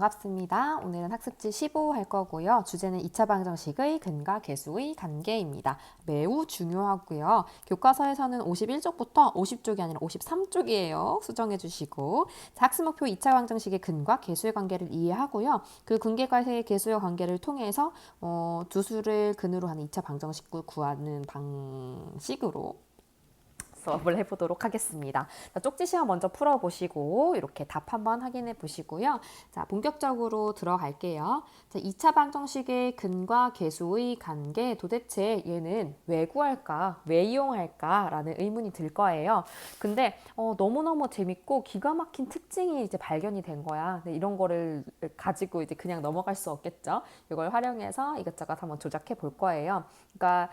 반갑습니다. 오늘은 학습지 15 할 거고요. 주제는 2차 방정식의 근과 계수의 관계입니다. 매우 중요하고요. 교과서에서는 51쪽부터 50쪽이 아니라 53쪽이에요. 수정해 주시고. 학습 목표 2차 방정식의 근과 계수의 관계를 이해하고요. 그 근계과 계수의 관계를 통해서 두 수를 근으로 하는 2차 방정식을 구하는 방식으로 수업을 해보도록 하겠습니다. 자, 쪽지 시험 먼저 풀어보시고 이렇게 답 한번 확인해 보시고요. 자, 본격적으로 들어갈게요. 자, 2차 방정식의 근과 계수의 관계, 도대체 얘는 왜 구할까? 왜 이용할까? 라는 의문이 들 거예요. 근데 너무너무 재밌고 기가 막힌 특징이 이제 발견이 된 거야. 근데 이런 거를 가지고 이제 그냥 넘어갈 수 없겠죠. 이걸 활용해서 이것저것 한번 조작해 볼 거예요. 그러니까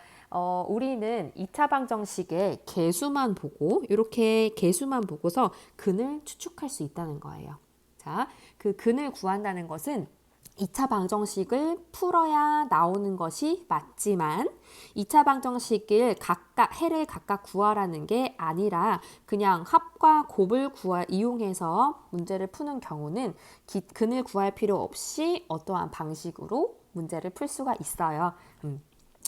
우리는 2차 방정식의 계수만 보고 이렇게 계수만 보고서 근을 추측할 수 있다는 거예요. 자, 그 근을 구한다는 것은 2차 방정식을 풀어야 나오는 것이 맞지만 2차 방정식을 해를 각각 구하라는 게 아니라 그냥 합과 곱을 이용해서 문제를 푸는 경우는 근을 구할 필요 없이 어떠한 방식으로 문제를 풀 수가 있어요.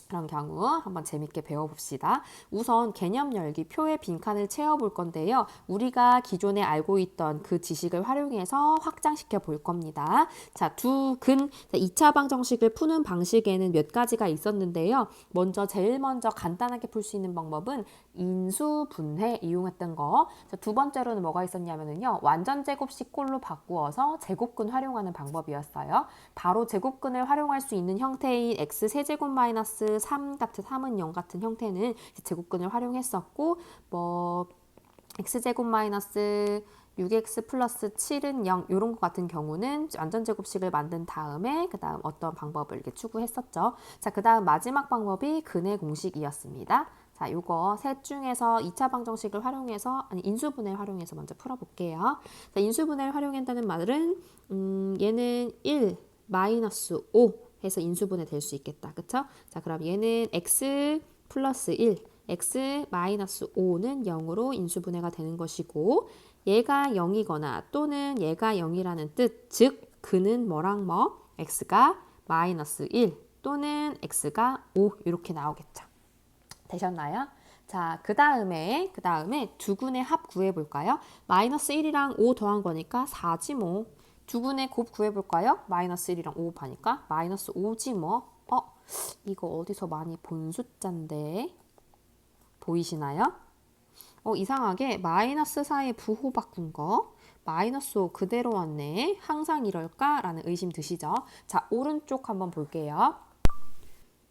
그런 경우 한번 재밌게 배워봅시다. 우선 개념 열기 표의 빈칸을 채워볼 건데요. 우리가 기존에 알고 있던 그 지식을 활용해서 확장시켜 볼 겁니다. 자, 2차 방정식을 푸는 방식에는 몇 가지가 있었는데요. 제일 먼저 간단하게 풀 수 있는 방법은 인수분해 이용했던 거. 자, 두 번째로는 뭐가 있었냐면요. 완전 제곱식 꼴로 바꾸어서 제곱근 활용하는 방법이었어요. 바로 제곱근을 활용할 수 있는 형태인 x 세제곱 마이너스 3 같은 3은 0 같은 형태는 제곱근을 활용했었고 x제곱 마이너스 6x 플러스 7은 0 이런 것 같은 경우는 완전 제곱식을 만든 다음에 그 다음 어떤 방법을 이렇게 추구했었죠. 자, 그 다음 마지막 방법이 근의 공식이었습니다. 자, 요거 셋 중에서 2차 방정식을 활용해서 인수분해를 활용해서 먼저 풀어볼게요. 자, 인수분해를 활용한다는 말은 얘는 1 마이너스 5 해서 인수분해 될 수 있겠다. 그쵸? 자, 그럼 얘는 x 플러스 1 x 마이너스 5는 0으로 인수분해가 되는 것이고 얘가 0이거나 또는 얘가 0이라는 뜻, 즉 근은 뭐랑 x가 마이너스 1 또는 x가 5 이렇게 나오겠죠. 되셨나요? 자, 그 다음에 두 근의 합 구해볼까요? 마이너스 1이랑 5 더한 거니까 4지 뭐. 두 근의 곱 구해볼까요? 마이너스 1이랑 5 곱하니까 마이너스 5지 뭐. 이거 어디서 많이 본 숫자인데 보이시나요? 이상하게 마이너스 4에 부호 바꾼 거 마이너스 5 그대로 왔네. 항상 이럴까? 라는 의심 드시죠? 자, 오른쪽 한번 볼게요.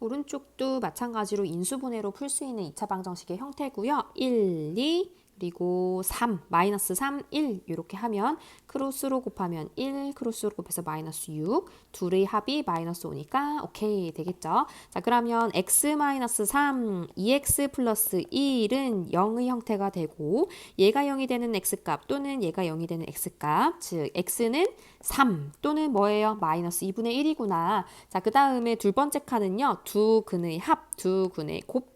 오른쪽도 마찬가지로 인수분해로 풀 수 있는 2차 방정식의 형태고요. 1, 2, 그리고 3, 마이너스 3, 1 이렇게 하면 크로스로 곱하면 1, 크로스로 곱해서 마이너스 6, 둘의 합이 마이너스 5니까 오케이 되겠죠. 자, 그러면 x 마이너스 3, 2x 플러스 1은 0의 형태가 되고 얘가 0이 되는 x값 또는 얘가 0이 되는 x값, 즉 x는 3 또는 뭐예요? 마이너스 2분의 1이구나. 자, 그 다음에 두 번째 칸은요. 두 근의 합, 두 근의 곱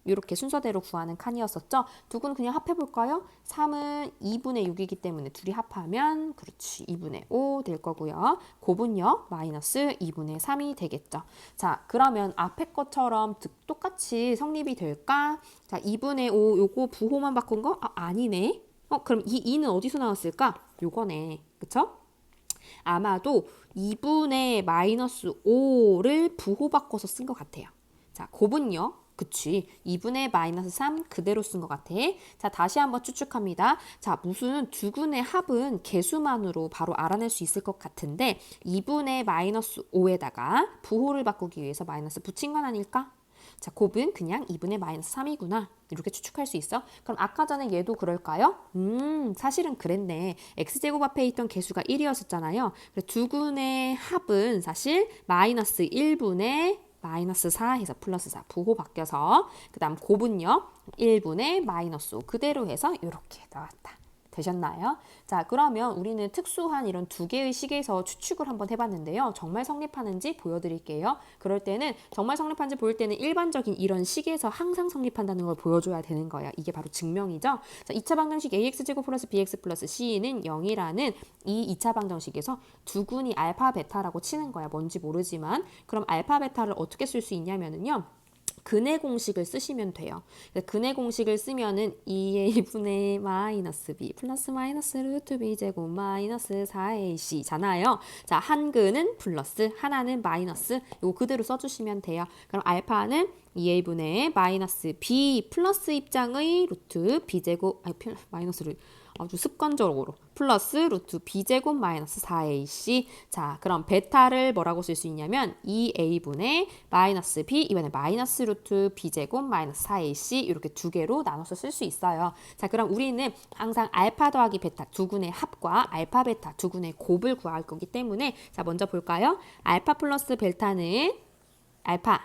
이렇게 순서대로 구하는 칸이었었죠. 두 근 그냥 합해볼까요? 3은 2분의 6이기 때문에 둘이 합하면 그렇지 2분의 5 될 거고요. 곱은요. 마이너스 2분의 3이 되겠죠. 자, 그러면 앞에 것처럼 똑같이 성립이 될까? 자, 2분의 5 요거 부호만 바꾼 거? 아니네. 그럼 이 2는 어디서 나왔을까? 요거네. 그쵸? 아마도 2분의 마이너스 5를 부호 바꿔서 쓴 것 같아요. 자, 곱은요. 그치. 2분의 마이너스 3 그대로 쓴 것 같아. 자, 다시 한번 추측합니다. 자, 무슨 두 근의 합은 개수만으로 바로 알아낼 수 있을 것 같은데 2분의 마이너스 5에다가 부호를 바꾸기 위해서 마이너스 붙인 건 아닐까? 자, 곱은 그냥 2분의 마이너스 3이구나. 이렇게 추측할 수 있어? 그럼 아까 전에 얘도 그럴까요? 사실은 그랬네. x제곱 앞에 있던 개수가 1이었었잖아요. 그래서 두 근의 합은 사실 마이너스 1분의 마이너스 4 해서 플러스 4 부호 바뀌어서 그 다음 곱은요 1분의 마이너스 5 그대로 해서 이렇게 나왔다. 되셨나요? 자, 그러면 우리는 특수한 이런 두 개의 식에서 추측을 한번 해봤는데요. 정말 성립하는지 보여드릴게요. 그럴 때는 정말 성립하는지 보일 때는 일반적인 이런 식에서 항상 성립한다는 걸 보여줘야 되는 거예요. 이게 바로 증명이죠. 자, 2차 방정식 ax제곱 플러스 bx 플러스 c는 0이라는 이 2차 방정식에서 두근이 알파 베타라고 치는 거야. 뭔지 모르지만. 그럼 알파 베타를 어떻게 쓸 수 있냐면은요. 근의 공식을 쓰시면 돼요. 근의 공식을 쓰면은 2a분의 마이너스 b 플러스 마이너스 루트 b 제곱 마이너스 4ac 잖아요. 자, 한 근은 플러스, 하나는 마이너스. 이거 그대로 써주시면 돼요. 그럼 알파는 2a분의 마이너스 b 플러스 입장의 루트 b 제곱, 아니 마이너스를 아주 습관적으로 플러스 루트 b제곱 마이너스 4ac. 자, 그럼 베타를 뭐라고 쓸 수 있냐면 2a분의 마이너스 b, 이번에 마이너스 루트 b제곱 마이너스 4ac 이렇게 두 개로 나눠서 쓸 수 있어요. 자, 그럼 우리는 항상 알파 더하기 베타 두근의 합과 알파 베타 두근의 곱을 구할 거기 때문에 자, 먼저 볼까요? 알파 플러스 벨타는 알파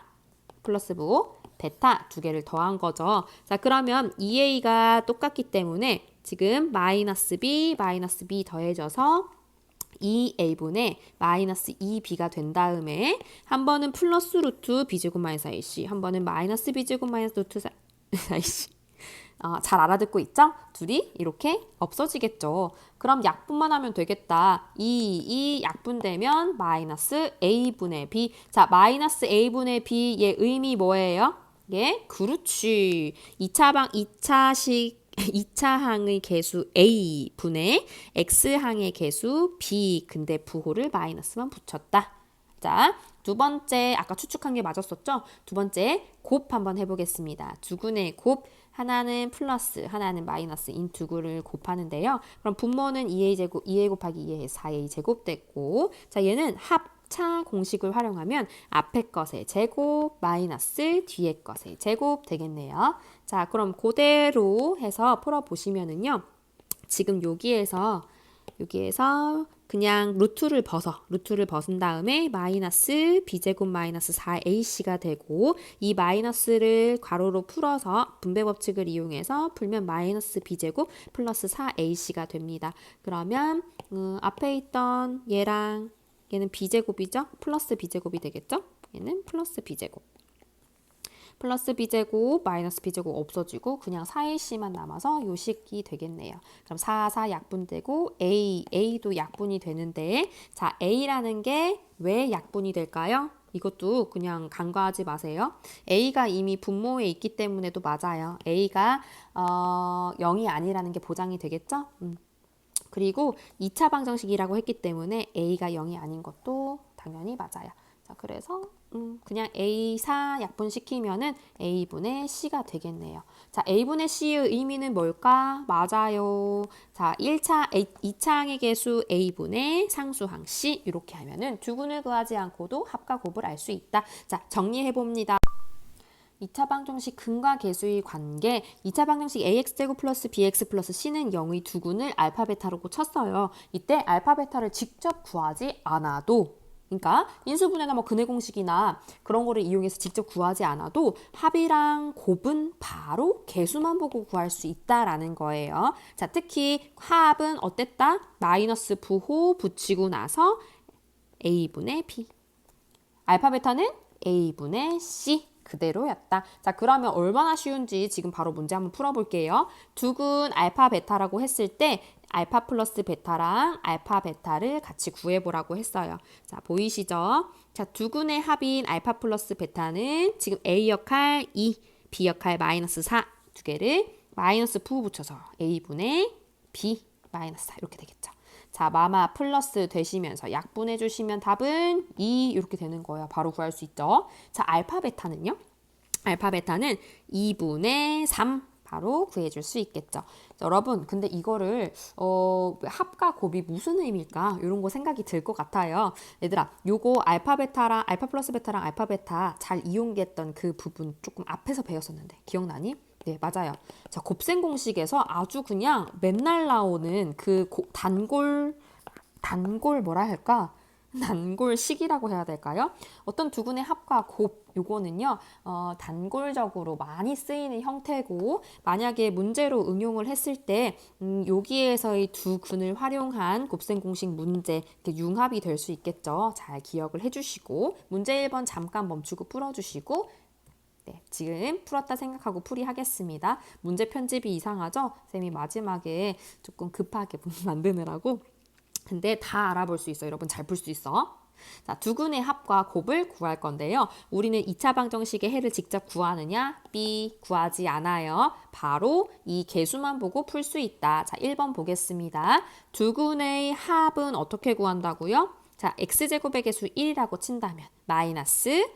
플러스 부 베타 두 개를 더한 거죠. 자, 그러면 2a가 똑같기 때문에 지금 마이너스 b 더해져서 2a분의 마이너스 2b가 된 다음에 한 번은 플러스 루트 b제곱 마이너스 4ac, 한 번은 마이너스 b제곱 마이너스 루트 4ac. 잘 알아듣고 있죠? 둘이 이렇게 없어지겠죠. 그럼 약분만 하면 되겠다. 이 약분되면 마이너스 a분의 b. 자, 마이너스 a분의 b의 의미 뭐예요? 예, 그렇지. 2차항의 개수 a 분의 x항의 개수 b. 근데 부호를 마이너스만 붙였다. 자, 두 번째 아까 추측한 게 맞았었죠? 두 번째 곱 한번 해보겠습니다. 두근의 곱 하나는 플러스 하나는 마이너스인 두 근을 곱하는데요. 그럼 분모는 2a 곱하기 2의 4a 제곱 됐고, 자, 얘는 합차 공식을 활용하면 앞에 것의 제곱 마이너스 뒤에 것의 제곱 되겠네요. 자, 그럼 그대로 해서 풀어보시면은요. 지금 여기에서 그냥 루트를 벗은 다음에 마이너스 b제곱 마이너스 4ac가 되고, 이 마이너스를 괄호로 풀어서 분배 법칙을 이용해서 풀면 마이너스 b제곱 플러스 4ac가 됩니다. 그러면 앞에 있던 얘랑 얘는 b제곱이죠? 플러스 b제곱이 되겠죠? 얘는 플러스 b제곱. 플러스 b제곱 마이너스 b제곱 없어지고 그냥 4ac만 남아서 요식이 되겠네요. 그럼 4 약분되고 a도 약분이 되는데, 자, a라는 게 왜 약분이 될까요? 이것도 그냥 간과하지 마세요. a가 이미 분모에 있기 때문에도 맞아요. a가 0이 아니라는 게 보장이 되겠죠? 그리고 2차 방정식이라고 했기 때문에 a가 0이 아닌 것도 당연히 맞아요. 자, 그래서 그냥 A4 약분시키면은 A분의 C가 되겠네요. 자, A분의 C의 의미는 뭘까? 맞아요. 자, 2차항의 개수 A분의 상수항 C 이렇게 하면은 두근을 구하지 않고도 합과 곱을 알 수 있다. 자, 정리해봅니다. 2차 방정식 근과 계수의 관계, 2차 방정식 ax제곱 플러스 bx 플러스 c는 0의 두근을 알파 베타라고 쳤어요. 이때 알파 베타를 직접 구하지 않아도, 그러니까 인수분해나 뭐 근의 공식이나 그런 거를 이용해서 직접 구하지 않아도 합이랑 곱은 바로 개수만 보고 구할 수 있다라는 거예요. 자, 특히 합은 어땠다? 마이너스 부호 붙이고 나서 a분의 b. 알파 베타는 a분의 c. 그대로였다. 자, 그러면 얼마나 쉬운지 지금 바로 문제 한번 풀어볼게요. 두근 알파 베타라고 했을 때 알파 플러스 베타랑 알파 베타를 같이 구해보라고 했어요. 자, 보이시죠? 자, 두근의 합인 알파 플러스 베타는 지금 a 역할 2, b 역할 마이너스 4 두 개를 마이너스 부 붙여서 a분의 b 마이너스 4 이렇게 되겠죠. 자, 마마 플러스 되시면서 약분해 주시면 답은 2 이렇게 되는 거예요. 바로 구할 수 있죠. 자, 알파 베타는요? 알파 베타는 2분의 3 바로 구해줄 수 있겠죠. 자, 여러분, 근데 이거를 합과 곱이 무슨 의미일까? 이런 거 생각이 들 것 같아요. 얘들아, 요거 알파 플러스 베타랑 알파 베타 잘 이용했던 그 부분 조금 앞에서 배웠었는데 기억나니? 네, 맞아요. 자, 곱셈 공식에서 아주 그냥 맨날 나오는 그 단골 뭐라 할까? 단골식이라고 해야 될까요? 어떤 두근의 합과 곱, 요거는요, 단골적으로 많이 쓰이는 형태고, 만약에 문제로 응용을 했을 때, 여기에서의 두 근을 활용한 곱셈 공식 문제, 이렇게 융합이 될 수 있겠죠. 잘 기억을 해주시고, 문제 1번 잠깐 멈추고 풀어주시고, 네, 지금 풀었다 생각하고 풀이하겠습니다. 문제 편집이 이상하죠? 쌤이 마지막에 조금 급하게 만드느라고. 근데 다 알아볼 수 있어. 여러분 잘 풀 수 있어. 자, 두근의 합과 곱을 구할 건데요. 우리는 2차 방정식의 해를 직접 구하느냐? B, 구하지 않아요. 바로 이 개수만 보고 풀 수 있다. 자, 1번 보겠습니다. 두근의 합은 어떻게 구한다고요? 자, x제곱의 개수 1이라고 친다면 마이너스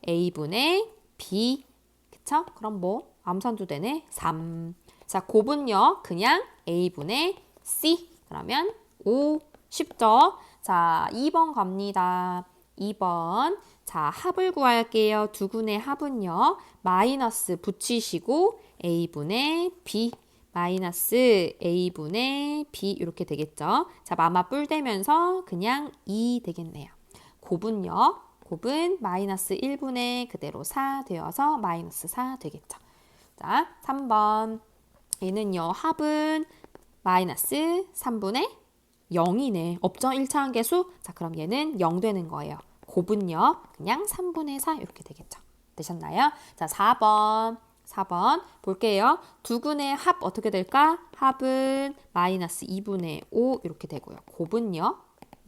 a분의 b. 그쵸? 그럼 뭐 암산도 되네. 3. 자, 곱은요. 그냥 a분의 c. 그러면 5. 쉽죠? 자, 2번 갑니다. 2번. 자, 합을 구할게요. 두근의 합은요. 마이너스 붙이시고 a분의 b. 마이너스 a분의 b 이렇게 되겠죠? 자, 마마 뿔 되면서 그냥 2 되겠네요. 곱은요. 곱은 마이너스 1분의 그대로 4 되어서 마이너스 4 되겠죠. 자, 3번. 얘는요. 합은 마이너스 3분의 0이네. 없죠? 1차 한계수? 자, 그럼 얘는 0 되는 거예요. 곱은요. 그냥 3분의 4 이렇게 되겠죠. 되셨나요? 자, 4번. 4번 볼게요. 두근의 합 어떻게 될까? 합은 마이너스 2분의 5 이렇게 되고요. 곱은요.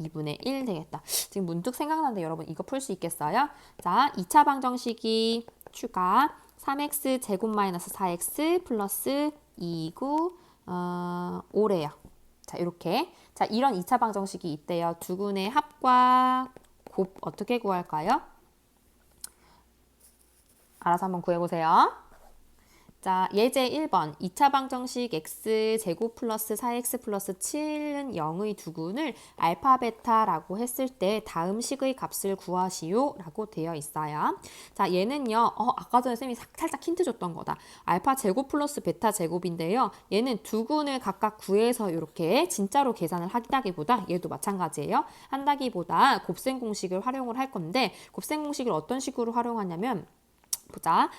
2분의 1 되겠다. 지금 문득 생각나는데 여러분 이거 풀 수 있겠어요? 자, 2차 방정식이 추가 3x 제곱 마이너스 4x 플러스 2구 5래요. 자, 이렇게. 자, 이런 2차 방정식이 있대요. 두근의 합과 곱 어떻게 구할까요? 알아서 한번 구해보세요. 자, 예제 1번 2차 방정식 x제곱 플러스 4x 플러스 7은 0의 두근을 알파 베타라고 했을 때 다음 식의 값을 구하시오 라고 되어 있어요. 자, 얘는요. 아까 전에 쌤이 살짝 힌트 줬던 거다. 알파 제곱 플러스 베타 제곱인데요. 얘는 두근을 각각 구해서 이렇게 진짜로 계산을 한다기보다 얘도 마찬가지예요. 한다기보다 곱셈 공식을 활용을 할 건데 곱셈 공식을 어떤 식으로 활용하냐면 보자.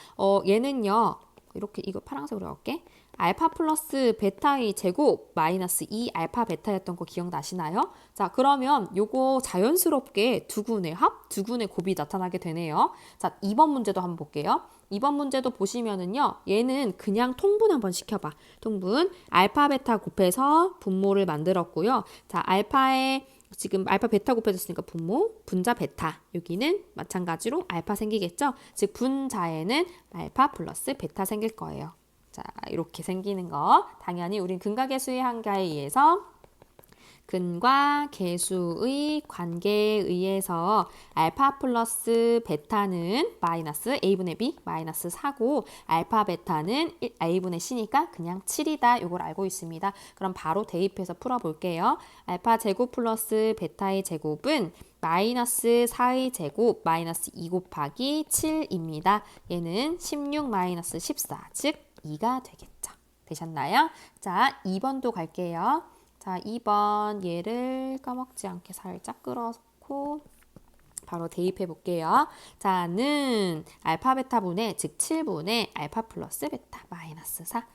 얘는요. 이렇게 이거 파란색으로 할게. 알파 플러스 베타의 제곱 마이너스 2 알파 베타였던 거 기억나시나요? 자, 그러면 요거 자연스럽게 두근의 합, 두근의 곱이 나타나게 되네요. 자, 2번 문제도 한번 볼게요. 2번 문제도 보시면은요. 얘는 그냥 통분 한번 시켜봐. 통분. 알파 베타 곱해서 분모를 만들었고요. 자, 알파의 지금 알파 베타 곱해졌으니까 분모, 분자 베타. 여기는 마찬가지로 알파 생기겠죠? 즉 분자에는 알파 플러스 베타 생길 거예요. 자, 이렇게 생기는 거. 당연히 우린 근과 계수의 한가에 의해서 근과 계수의 관계에 의해서 알파 플러스 베타는 마이너스 a분의 b 마이너스 4고 알파 베타는 a분의 c니까 그냥 7이다. 이걸 알고 있습니다. 그럼 바로 대입해서 풀어볼게요. 알파 제곱 플러스 베타의 제곱은 마이너스 4의 제곱 마이너스 2 곱하기 7입니다. 얘는 16 마이너스 14, 즉 2가 되겠죠. 되셨나요? 자, 2번도 갈게요. 자, 2번 얘를 까먹지 않게 살짝 끌어놓고 바로 대입해 볼게요. 자, 는 알파 베타 분의 즉 7분의 알파 플러스 베타 마이너스 4.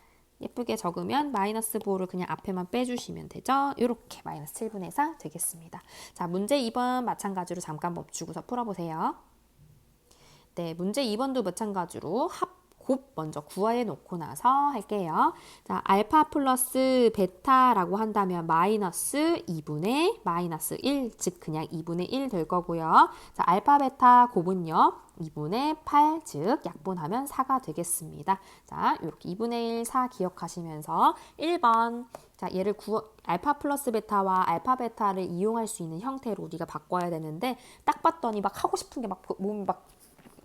예쁘게 적으면 마이너스 5를 그냥 앞에만 빼주시면 되죠. 이렇게 마이너스 7분의 4 되겠습니다. 자, 문제 2번 마찬가지로 잠깐 멈추고서 풀어보세요. 네, 문제 2번도 마찬가지로 곱 먼저 구해 놓고 나서 할게요. 자, 알파 플러스 베타라고 한다면 마이너스 2분의 마이너스 1, 즉 그냥 2분의 1 될 거고요. 자, 알파 베타 곱은요. 2분의 8, 즉 약분하면 4가 되겠습니다. 자, 이렇게 2분의 1, 4 기억하시면서 1번. 자, 얘를 알파 플러스 베타와 알파 베타를 이용할 수 있는 형태로 우리가 바꿔야 되는데 딱 봤더니 막 하고 싶은 게 막 몸이 막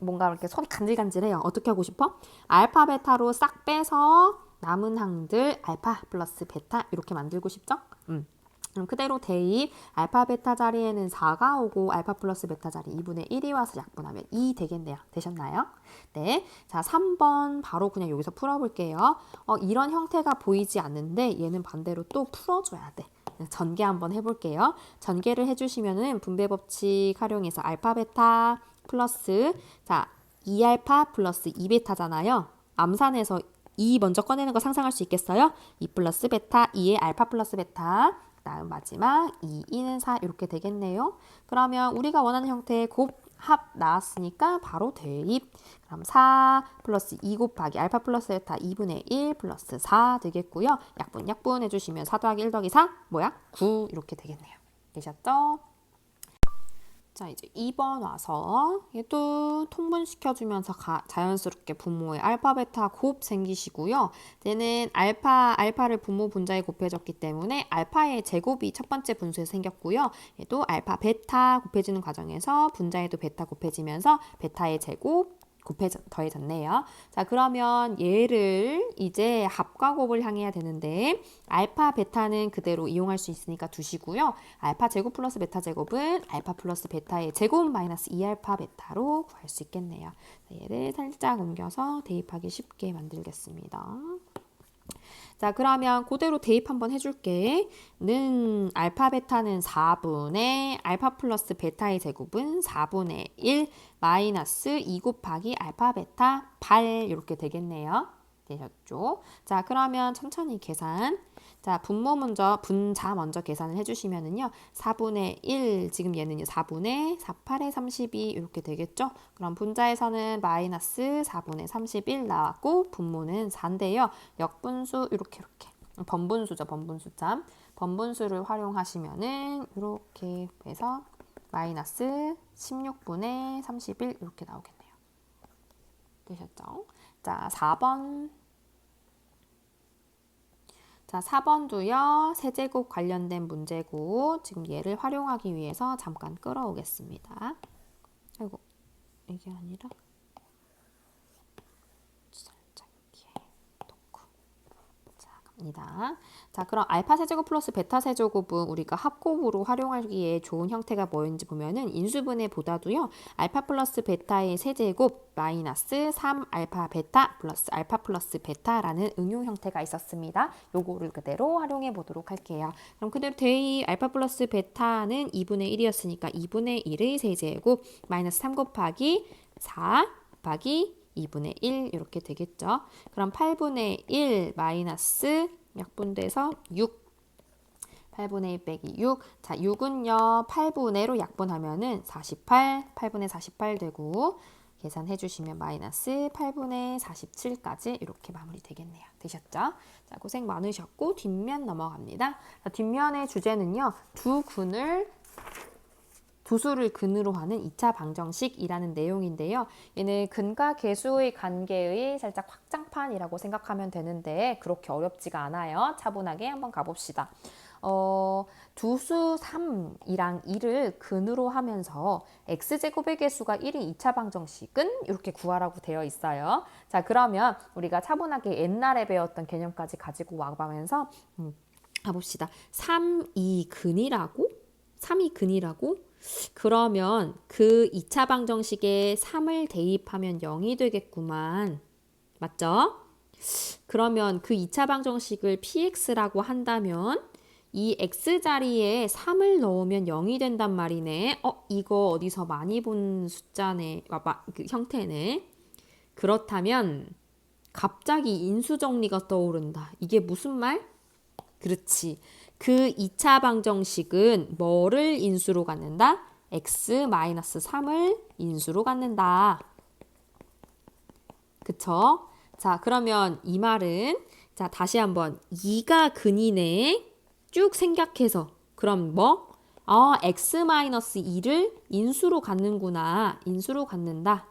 뭔가 이렇게 손이 간질간질해요. 어떻게 하고 싶어? 알파 베타로 싹 빼서 남은 항들 알파 플러스 베타 이렇게 만들고 싶죠? 그럼 그대로 대입 알파 베타 자리에는 4가 오고 알파 플러스 베타 자리 2분의 1이 와서 약분하면 2 되겠네요. 되셨나요? 네. 자, 3번 바로 그냥 여기서 풀어볼게요. 이런 형태가 보이지 않는데 얘는 반대로 또 풀어줘야 돼. 전개 한번 해볼게요. 전개를 해주시면은 분배 법칙 활용해서 알파 베타 플러스 2알파 플러스 2베타잖아요. 암산해서 2 먼저 꺼내는 거 상상할 수 있겠어요? 2 플러스 베타, 2의 알파 플러스 베타, 다음 마지막 2는 4 이렇게 되겠네요. 그러면 우리가 원하는 형태의 곱합 나왔으니까 바로 대입. 그럼 4 플러스 2 곱하기 알파 플러스 베타 2분의 1 플러스 4 되겠고요. 약분 해주시면 4 더하기 1 더하기 4 뭐야? 9 이렇게 되겠네요. 되셨죠? 자, 이제 2번 와서 얘도 통분시켜주면서 자연스럽게 분모의 알파, 베타 곱 생기시고요. 얘는 알파를 분모 분자에 곱해졌기 때문에 알파의 제곱이 첫 번째 분수에 생겼고요. 얘도 알파, 베타 곱해지는 과정에서 분자에도 베타 곱해지면서 베타의 제곱 더해졌네요. 자, 그러면 얘를 이제 합과 곱을 향해야 되는데 알파, 베타는 그대로 이용할 수 있으니까 두시고요. 알파 제곱 플러스 베타 제곱은 알파 플러스 베타의 제곱 마이너스 2알파 베타로 구할 수 있겠네요. 얘를 살짝 옮겨서 대입하기 쉽게 만들겠습니다. 자, 그러면 그대로 대입 한번 해줄게. 는 알파 베타는 4분의 알파 플러스 베타의 제곱은 4분의 1 마이너스 2 곱하기 알파 베타 8 이렇게 되겠네요. 되셨죠? 자, 그러면 천천히 계산. 자, 분자 먼저 계산을 해주시면은요. 4분의 1, 지금 얘는요. 4분의 4, 8에 32 이렇게 되겠죠? 그럼 분자에서는 마이너스 4분의 31 나왔고 분모는 4인데요. 역분수 이렇게 번분수죠. 번분수점. 번분수를 활용하시면은 이렇게 해서 마이너스 16분의 31 이렇게 나오겠네요. 되셨죠? 자, 4번. 자, 4번도요. 세제곱 관련된 문제고 지금 얘를 활용하기 위해서 잠깐 끌어오겠습니다. 아이고, 이게 아니라 살짝 이렇게 놓고. 자, 갑니다. 자, 그럼 알파 세제곱 플러스 베타 세제곱은 우리가 합곱으로 활용하기에 좋은 형태가 뭐인지 보면은 인수분해 보다도요. 알파 플러스 베타의 세제곱 마이너스 3 알파 베타 플러스 알파 플러스 베타라는 응용 형태가 있었습니다. 요거를 그대로 활용해 보도록 할게요. 그럼 그대로 대입 알파 플러스 베타는 2분의 1이었으니까 2분의 1의 세제곱 마이너스 3 곱하기 4 곱하기 2분의 1 이렇게 되겠죠. 그럼 8분의 1 마이너스 약분돼서 6 8분의 1 빼기 6. 자, 6은요. 8분의로 약분하면은 48, 8분의 48 되고 계산해 주시면 마이너스 8분의 47까지 이렇게 마무리 되겠네요. 되셨죠? 자, 고생 많으셨고 뒷면 넘어갑니다. 자, 뒷면의 주제는요. 두 수를 근으로 하는 2차 방정식이라는 내용인데요. 얘는 근과 계수의 관계의 살짝 확장판이라고 생각하면 되는데 그렇게 어렵지가 않아요. 차분하게 한번 가봅시다. 두수 3이랑 2를 근으로 하면서 x제곱의 개수가 1인 2차 방정식은 이렇게 구하라고 되어 있어요. 자, 그러면 우리가 차분하게 옛날에 배웠던 개념까지 가지고 와보면서 가봅시다. 3이 근이라고? 그러면 그 2차 방정식에 3을 대입하면 0이 되겠구만. 맞죠? 그러면 그 2차 방정식을 px라고 한다면 이 x자리에 3을 넣으면 0이 된단 말이네. 이거 어디서 많이 본 숫자네. 그 형태네. 그렇다면 갑자기 인수정리가 떠오른다. 이게 무슨 말? 그렇지. 그 2차 방정식은 뭐를 인수로 갖는다? x-3을 인수로 갖는다. 그쵸? 자, 그러면 이 말은 자, 다시 한번 2가 근이네. 쭉 생각해서 그럼 뭐? x-2를 인수로 갖는구나. 인수로 갖는다.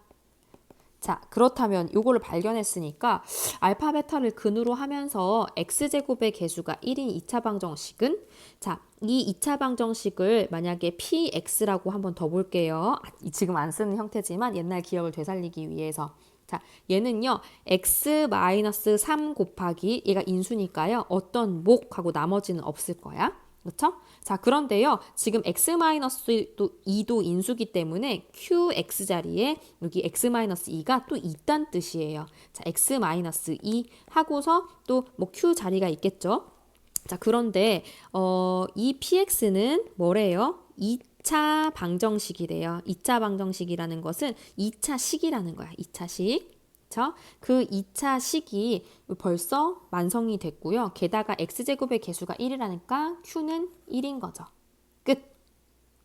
자, 그렇다면 요거를 발견했으니까 알파 베타를 근으로 하면서 x제곱의 개수가 1인 2차 방정식은 자, 이 2차 방정식을 만약에 px라고 한번 더 볼게요. 지금 안 쓰는 형태지만 옛날 기억을 되살리기 위해서 자, 얘는요. x-3 곱하기 얘가 인수니까요. 어떤 목하고 나머지는 없을 거야. 그렇죠? 자, 그런데요. 지금 x-2도 인수기 때문에 qx 자리에 여기 x-2가 또 있단 뜻이에요. 자, x-2 하고서 또 뭐 q 자리가 있겠죠? 자, 그런데 이 px는 뭐래요? 2차 방정식이래요. 2차 방정식이라는 것은 2차 식이라는 거야. 2차 식. 그쵸? 그 2차 식이 벌써 완성이 됐고요. 게다가 x제곱의 개수가 1이라니까 q는 1인 거죠. 끝.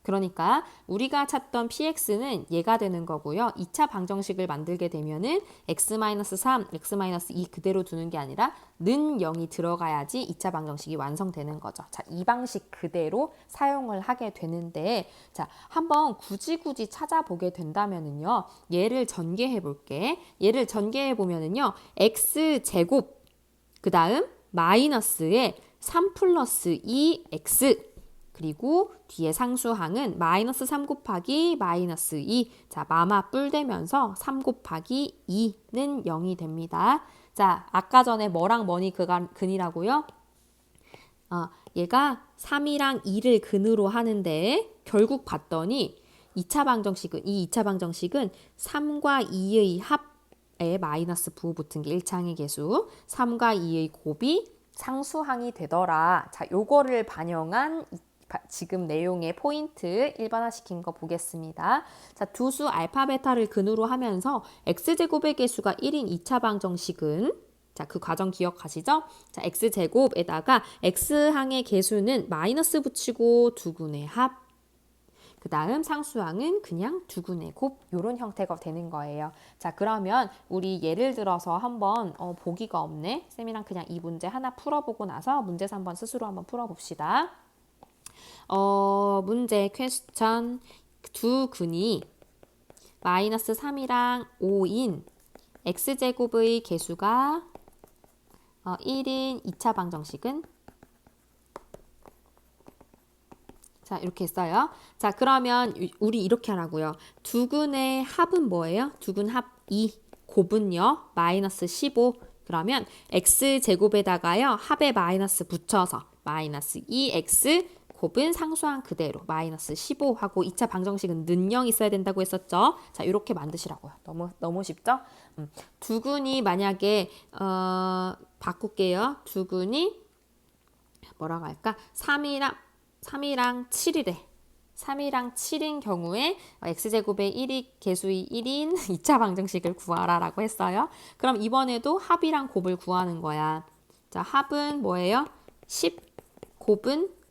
그러니까 우리가 찾던 px는 얘가 되는 거고요. 2차 방정식을 만들게 되면은 x-3, x-2 그대로 두는 게 아니라 는 0이 들어가야지 2차 방정식이 완성되는 거죠. 자, 이 방식 그대로 사용을 하게 되는데, 자, 한번 굳이 찾아보게 된다면은요. 얘를 전개해 볼게. 얘를 전개해 보면은요. x제곱 그 다음 마이너스에 3 플러스 2x 그리고 뒤에 상수항은 마이너스 3 곱하기 마이너스 2. 자, 마마 뿔 되면서 3 곱하기 2는 0이 됩니다. 자, 아까 전에 뭐랑 뭐니 근이라고요? 얘가 3이랑 2를 근으로 하는데 결국 봤더니 이 2차 방정식은 3과 2의 합에 마이너스 부호 붙은 게 1차항의 개수, 3과 2의 곱이 상수항이 되더라. 자, 요거를 반영한 지금 내용의 포인트 일반화시킨 거 보겠습니다. 자, 두 수 알파 베타를 근으로 하면서 x제곱의 개수가 1인 2차 방정식은 자, 그 과정 기억하시죠? 자, x제곱에다가 x항의 개수는 마이너스 붙이고 두근의 합. 그 다음 상수항은 그냥 두근의 곱. 이런 형태가 되는 거예요. 자, 그러면 우리 예를 들어서 한번 보기가 없네. 쌤이랑 그냥 이 문제 하나 풀어보고 나서 문제서 한번 스스로 한번 풀어봅시다. 문제 퀘스천 두 근이 마이너스 3이랑 5인 x제곱의 개수가 1인 2차 방정식은 자, 이렇게 했어요. 자, 그러면 우리 이렇게 하라고요. 두 근의 합은 뭐예요? 두 근 합 2, 곱은요 마이너스 15. 그러면 x제곱에다가요 합에 마이너스 붙여서 마이너스 2x 곱은 상수항 그대로 마이너스 15 하고 2차 방정식은 는0 있어야 된다고 했었죠. 자, 이렇게 만드시라고요. 너무 쉽죠? 두 근이 만약에 바꿀게요. 두 근이 뭐라고 할까? 3이랑 7이래. 3이랑 7인 경우에 x제곱의 1이 개수의 1인 2차 방정식을 구하라 라고 했어요. 그럼 이번에도 합이랑 곱을 구하는 거야. 자, 합은 뭐예요? 10, 곱은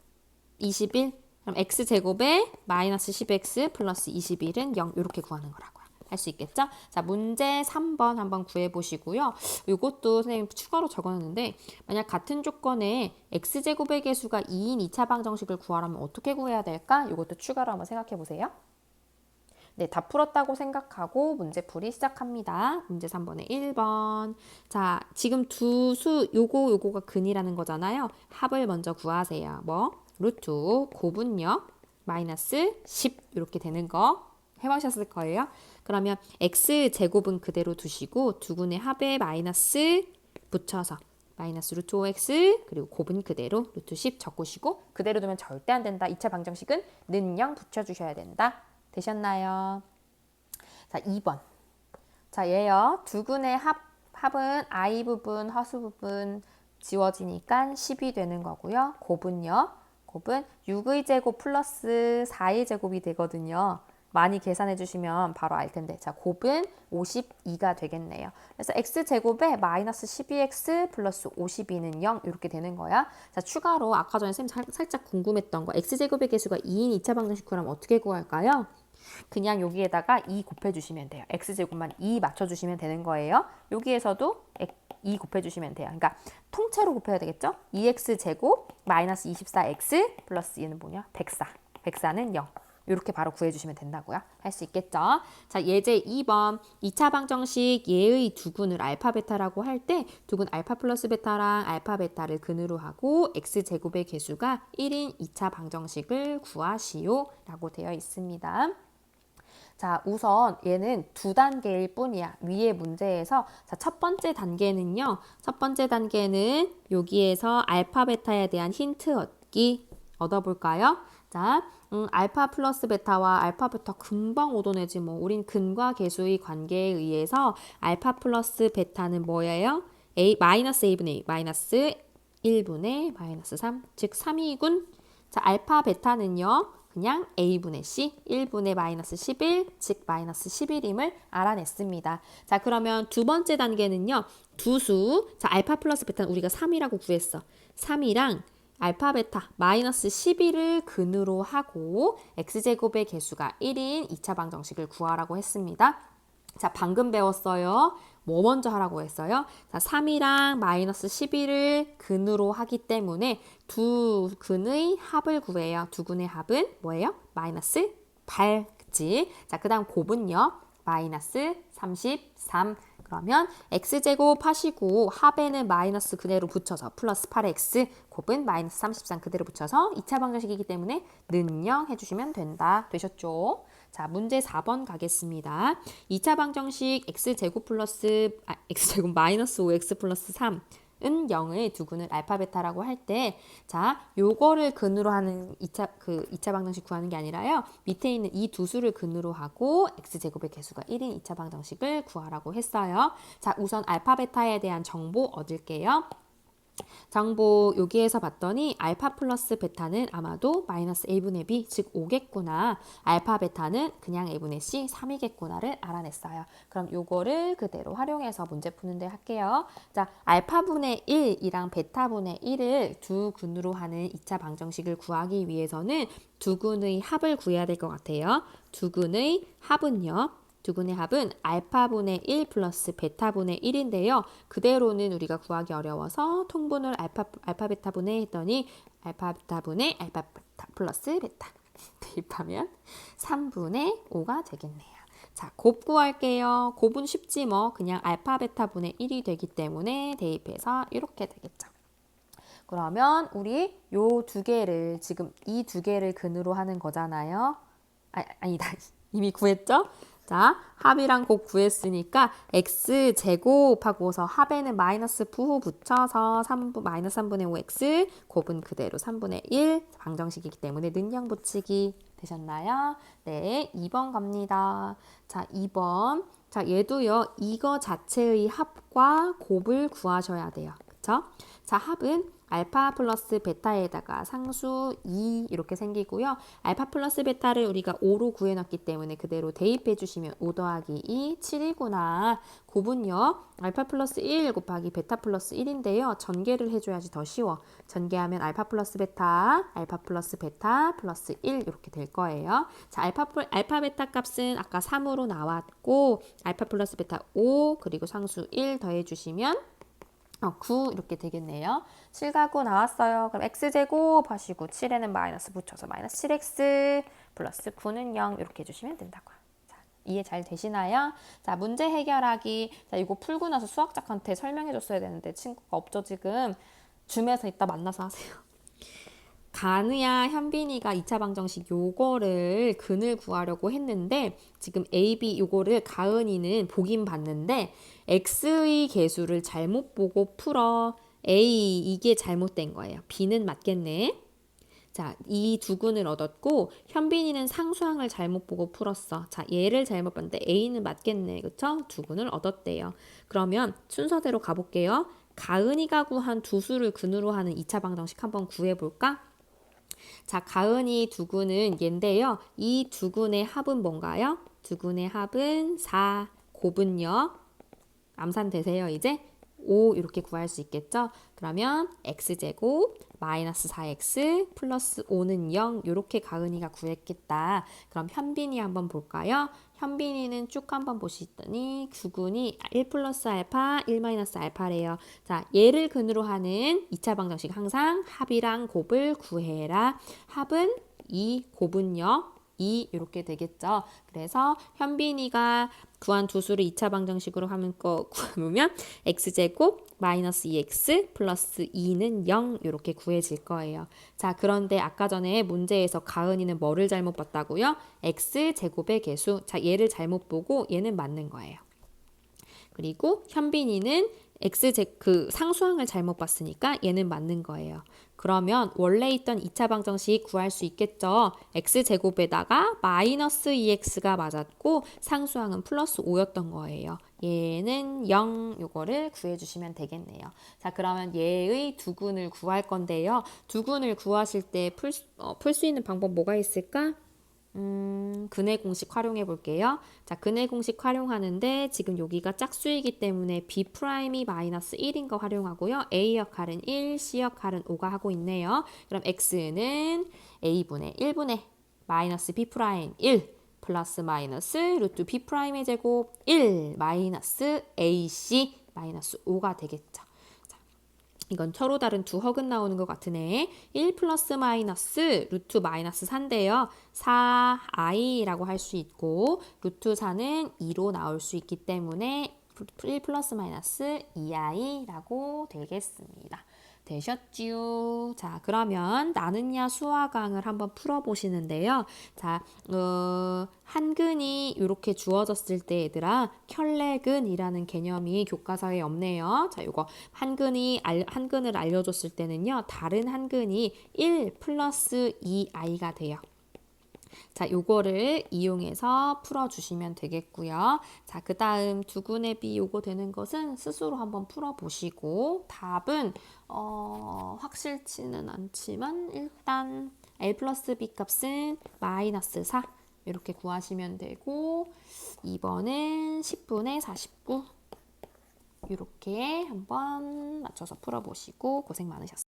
21. 그럼 x제곱에 마이너스 10x 플러스 21은 0 이렇게 구하는 거라고요. 할 수 있겠죠? 자, 문제 3번 한번 구해보시고요. 이것도 선생님 추가로 적어놨는데 만약 같은 조건에 x제곱의 개수가 2인 2차 방정식을 구하려면 어떻게 구해야 될까? 이것도 추가로 한번 생각해보세요. 네, 다 풀었다고 생각하고 문제풀이 시작합니다. 문제 3번에 1번. 자, 지금 두 수 요거가 근이라는 거잖아요. 합을 먼저 구하세요. 루트 곱은요 마이너스 10 이렇게 되는 거 해보셨을 거예요. 그러면 x제곱은 그대로 두시고 두근의 합에 마이너스 붙여서 마이너스 루트 5x 그리고 곱은 그대로 루트 10 적으시고 그대로 두면 절대 안 된다. 2차 방정식은 는 0 붙여주셔야 된다. 되셨나요? 자, 2번. 자, 얘요. 두근의 합은 i 부분, 허수 부분 지워지니까 10이 되는 거고요. 곱은요. 곱은 6의 제곱 플러스 4의 제곱이 되거든요. 많이 계산해 주시면 바로 알 텐데. 자, 곱은 52가 되겠네요. 그래서 x제곱에 마이너스 12x 플러스 52는 0 이렇게 되는 거야. 자, 추가로 아까 전에 쌤 살짝 궁금했던 거. x제곱의 개수가 2인 2차 방정식 구하면 어떻게 구할까요? 그냥 여기에다가 2 곱해주시면 돼요. x제곱만 2 맞춰주시면 되는 거예요. 여기에서도 2 곱해주시면 돼요. 그러니까 통째로 곱해야 되겠죠? 2x제곱 마이너스 24x 플러스 얘는 뭐냐? 104. 104는 0. 이렇게 바로 구해주시면 된다고요. 할 수 있겠죠? 자, 예제 2번. 2차 방정식 얘의 두근을 알파 베타라고 할 때 두근 알파 플러스 베타랑 알파 베타를 근으로 하고 x제곱의 개수가 1인 2차 방정식을 구하시오 라고 되어 있습니다. 자, 우선 얘는 두 단계일 뿐이야. 위의 문제에서 자, 첫 번째 단계는요. 첫 번째 단계는 여기에서 알파 베타에 대한 힌트 얻어볼까요? 자, 알파 플러스 베타와 알파 베타 금방 얻어내지 뭐. 우린 근과 개수의 관계에 의해서 알파 플러스 베타는 뭐예요? 마이너스 a분의 a, 마이너스 1분의 마이너스 3, 즉 3이군. 자, 알파, 베타는요. 그냥 A분의 C, 1분의 마이너스 11, 즉 마이너스 11임을 알아냈습니다. 자, 그러면 두 번째 단계는요. 두 수, 자, 알파 플러스 베타는 우리가 3이라고 구했어. 3이랑 알파, 베타, 마이너스 11을 근으로 하고 x제곱의 개수가 1인 2차 방정식을 구하라고 했습니다. 자, 방금 배웠어요. 뭐 먼저 하라고 했어요? 자, 3이랑 마이너스 11을 근으로 하기 때문에 두 근의 합을 구해요. 두 근의 합은 뭐예요? 마이너스 8, 그치? 자, 그 다음 곱은요. 마이너스 33. 그러면 x제곱 하시고 합에는 마이너스 그대로 붙여서 플러스 8x, 곱은 마이너스 33 그대로 붙여서 2차 방정식이기 때문에 는영 해주시면 된다. 되셨죠? 자, 문제 4번 가겠습니다. 2차 방정식 x제곱 x제곱 마이너스 5x 플러스 3은 0의 두 근을 알파 베타라고 할 때, 자, 요거를 근으로 하는 2차 방정식 구하는 게 아니라요. 밑에 있는 이 두 수를 근으로 하고 x제곱의 개수가 1인 2차 방정식을 구하라고 했어요. 자, 우선 알파 베타에 대한 정보 얻을게요. 정보 여기에서 봤더니 알파 플러스 베타는 아마도 마이너스 a분의 b, 즉 5겠구나. 알파 베타는 그냥 a분의 c, 3이겠구나를 알아냈어요. 그럼 요거를 그대로 활용해서 문제 푸는데 할게요. 자, 알파분의 1이랑 베타분의 1을 두 근으로 하는 2차 방정식을 구하기 위해서는 두 근의 합을 구해야 될 것 같아요. 두 근의 합은요. 두 근의 합은 알파분의 1 플러스 베타분의 1인데요. 그대로는 우리가 구하기 어려워서 통분을 알파 베타분의 했더니 알파 베타분의 알파 베타 플러스 베타 대입하면 3분의 5가 되겠네요. 자, 곱 구할게요. 곱은 쉽지 뭐. 그냥 알파 베타분의 1이 되기 때문에 대입해서 이렇게 되겠죠. 그러면 우리 요 두 개를 지금 이 두 개를 근으로 하는 거잖아요. 아니다. 이미 구했죠? 자, 합이랑 곱 구했으니까 x제곱하고서 합에는 마이너스 부 붙여서 마이너스 3분의 5x, 곱은 그대로 3분의 1 방정식이기 때문에 능량 붙이기 되셨나요? 네, 2번 갑니다. 자, 2번. 자, 얘도요. 이거 자체의 합과 곱을 구하셔야 돼요. 그쵸? 자, 합은 알파 플러스 베타에다가 상수 2 이렇게 생기고요. 알파 플러스 베타를 우리가 5로 구해놨기 때문에 그대로 대입해 주시면 5 더하기 2, 7이구나. 곱은요. 알파 플러스 1 곱하기 베타 플러스 1인데요. 전개를 해줘야지 더 쉬워. 전개하면 알파 플러스 베타 플러스 1 이렇게 될 거예요. 자, 알파 베타 값은 아까 3으로 나왔고 알파 플러스 베타 5 그리고 상수 1 더해 주시면 9 이렇게 되겠네요. 7가구 나왔어요. 그럼 x제곱 하시고 7에는 마이너스 붙여서 마이너스 7x 플러스 9는 0 이렇게 해주시면 된다고요. 자, 이해 잘 되시나요? 자, 문제 해결하기. 자, 이거 풀고 나서 수학자한테 설명해줬어야 되는데 친구가 없죠 지금. 줌에서 이따 만나서 하세요. 가느야 현빈이가 2차 방정식 요거를 근을 구하려고 했는데 지금 A, B 요거를 가은이는 보긴 봤는데 X의 개수를 잘못 보고 풀어. A 이게 잘못된 거예요. B는 맞겠네. 자, 이 두 근을 얻었고 현빈이는 상수항을 잘못 보고 풀었어. 자, 얘를 잘못 봤는데 A는 맞겠네. 그쵸? 두 근을 얻었대요. 그러면 순서대로 가볼게요. 가은이가 구한 두 수를 근으로 하는 2차 방정식 한번 구해볼까? 자, 가은이 두 근은 얘인데요. 이 두 근의 합은 뭔가요? 두 근의 합은 4, 곱은요. 암산되세요, 이제? 5 이렇게 구할 수 있겠죠? 그러면 x제곱 마이너스 4x 플러스 5는 0 이렇게 가은이가 구했겠다. 그럼 현빈이 한번 볼까요? 현빈이는 쭉 한번 보시더니 두근이 1 플러스 알파 1 마이너스 알파래요. 자, 얘를 근으로 하는 2차 방정식 항상 합이랑 곱을 구해라. 합은 2, 곱은요. 2 이렇게 되겠죠. 그래서 현빈이가 구한 두 수를 2차 방정식으로 하면 구하면 x제곱 마이너스 2x 플러스 2는 0 이렇게 구해질 거예요. 자, 그런데 아까 전에 문제에서 가은이는 뭐를 잘못 봤다고요? x제곱의 개수. 자, 얘를 잘못 보고 얘는 맞는 거예요. 그리고 현빈이는 상수항을 잘못 봤으니까 얘는 맞는 거예요. 그러면 원래 있던 2차 방정식 구할 수 있겠죠. x제곱에다가 마이너스 2x가 맞았고 상수항은 플러스 5였던 거예요. 얘는 0 요거를 구해주시면 되겠네요. 자, 그러면 얘의 두근을 구할 건데요. 두근을 구하실 때 풀 수 있는 방법 뭐가 있을까? 근의 공식 활용해 볼게요. 자, 근의 공식 활용하는데 지금 여기가 짝수이기 때문에 B'이 마이너스 1인 거 활용하고요. A 역할은 1, C 역할은 5가 하고 있네요. 그럼 X는 A분의 1분의 마이너스 B' 1 플러스 마이너스 루트 B'의 제곱 1 마이너스 AC 마이너스 5가 되겠죠. 이건 서로 다른 두 허근 나오는 것 같으네. 1 플러스 마이너스 루트 마이너스 4인데요. 4i라고 할 수 있고 루트 4는 2로 나올 수 있기 때문에 1 플러스 마이너스 2i라고 되겠습니다. 되셨지요? 자, 그러면 나는야 수화강을 한번 풀어보시는데요. 자, 한근이 이렇게 주어졌을 때 얘들아 켤레근이라는 개념이 교과서에 없네요. 자, 요거 한근을 알려줬을 때는요. 다른 한근이 1 플러스 2i가 돼요. 자, 요거를 이용해서 풀어주시면 되겠고요. 자, 그 다음 두근의 비 요거 되는 것은 스스로 한번 풀어보시고 답은 확실치는 않지만 일단 L 플러스 B 값은 마이너스 4 이렇게 구하시면 되고 2번은 10분의 49 이렇게 한번 맞춰서 풀어보시고 고생 많으셨습니다.